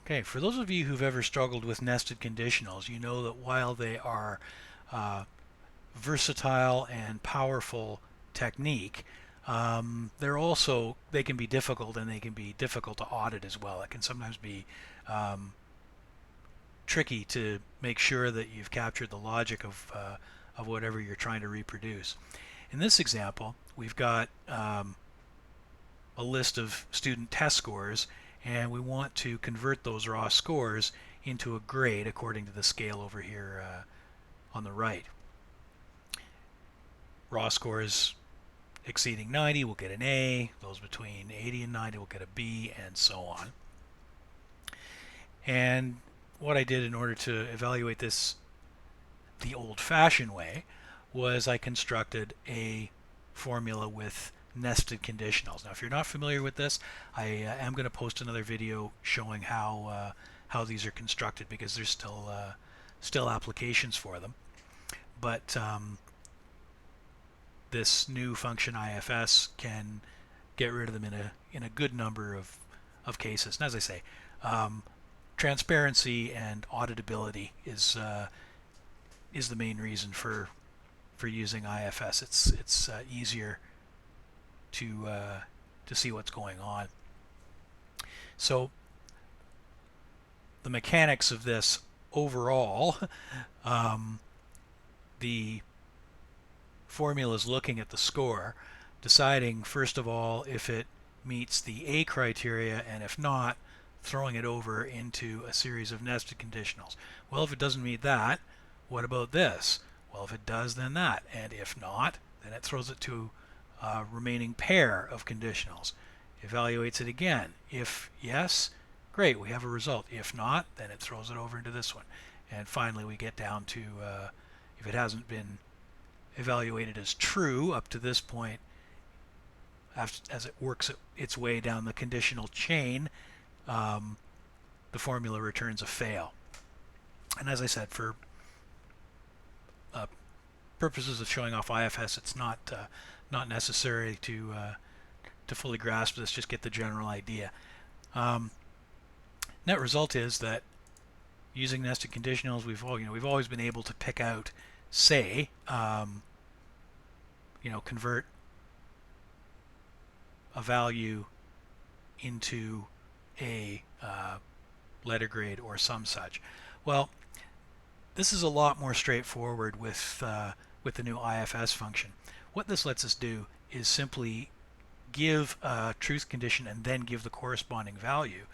Okay, for those of you who've ever struggled with nested conditionals, you know that while they are versatile and powerful technique, they can be difficult, and they can be difficult to audit as well. It can sometimes be um, tricky to make sure that you've captured the logic of whatever you're trying to reproduce. In this example, we've got a list of student test scores, and we want to convert those raw scores into a grade according to the scale over here on the right. Raw scores exceeding 90 will get an A, those between 80 and 90 will get a B, and so on. And what I did in order to evaluate this the old-fashioned way was I constructed a formula with nested conditionals. Now, if you're not familiar with this, I am going to post another video showing how these are constructed, because there's still applications for them. But this new function IFS can get rid of them in a good number of cases. And as I say, transparency and auditability is the main reason for using IFS. It's easier to see what's going on. So the mechanics of this overall, the formula is looking at the score, deciding first of all if it meets the A criteria, and if not, throwing it over into a series of nested conditionals. Well, if it doesn't meet that, what about this? Well, if it does, then that. And if not, then it throws it to a remaining pair of conditionals. Evaluates it again. If yes, great, we have a result. If not, then it throws it over into this one. And finally, we get down to if it hasn't been evaluated as true up to this point, as it works its way down the conditional chain, the formula returns a fail. And as I said, for purposes of showing off IFS, it's not necessary to fully grasp this. Just get the general idea. Net result is that using nested conditionals, we've always been able to pick out, say, convert a value into a letter grade or some such. Well, this is a lot more straightforward with the new IFS function. What this lets us do is simply give a truth condition and then give the corresponding value.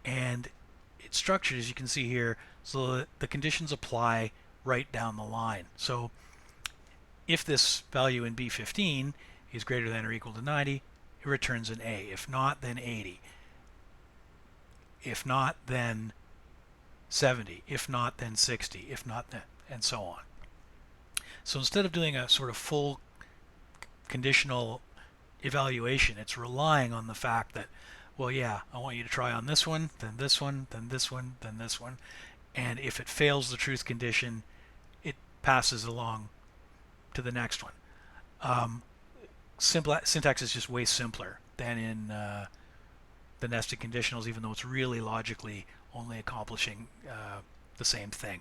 And it's structured, as you can see here, so that the conditions apply right down the line. So if this value in B15 is greater than or equal to 90, it returns an A. If not, then 80. If not, then 70. If not, then 60. If not, then, and so on. So instead of doing a sort of full conditional evaluation, it's relying on the fact that, well, yeah, I want you to try on this one, then this one, then this one, then this one. And if it fails the truth condition, it passes along to the next one. Syntax is just way simpler than in the nested conditionals, even though it's really logically only accomplishing the same thing.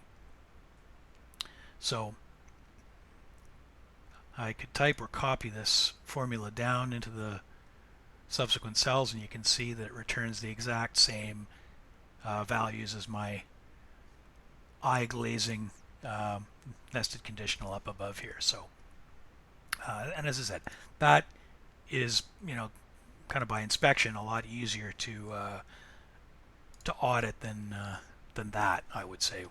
So I could type or copy this formula down into the subsequent cells, and you can see that it returns the exact same values as my eye glazing nested conditional up above here. So and as I said, that is, kind of by inspection, a lot easier to audit than that, I would say.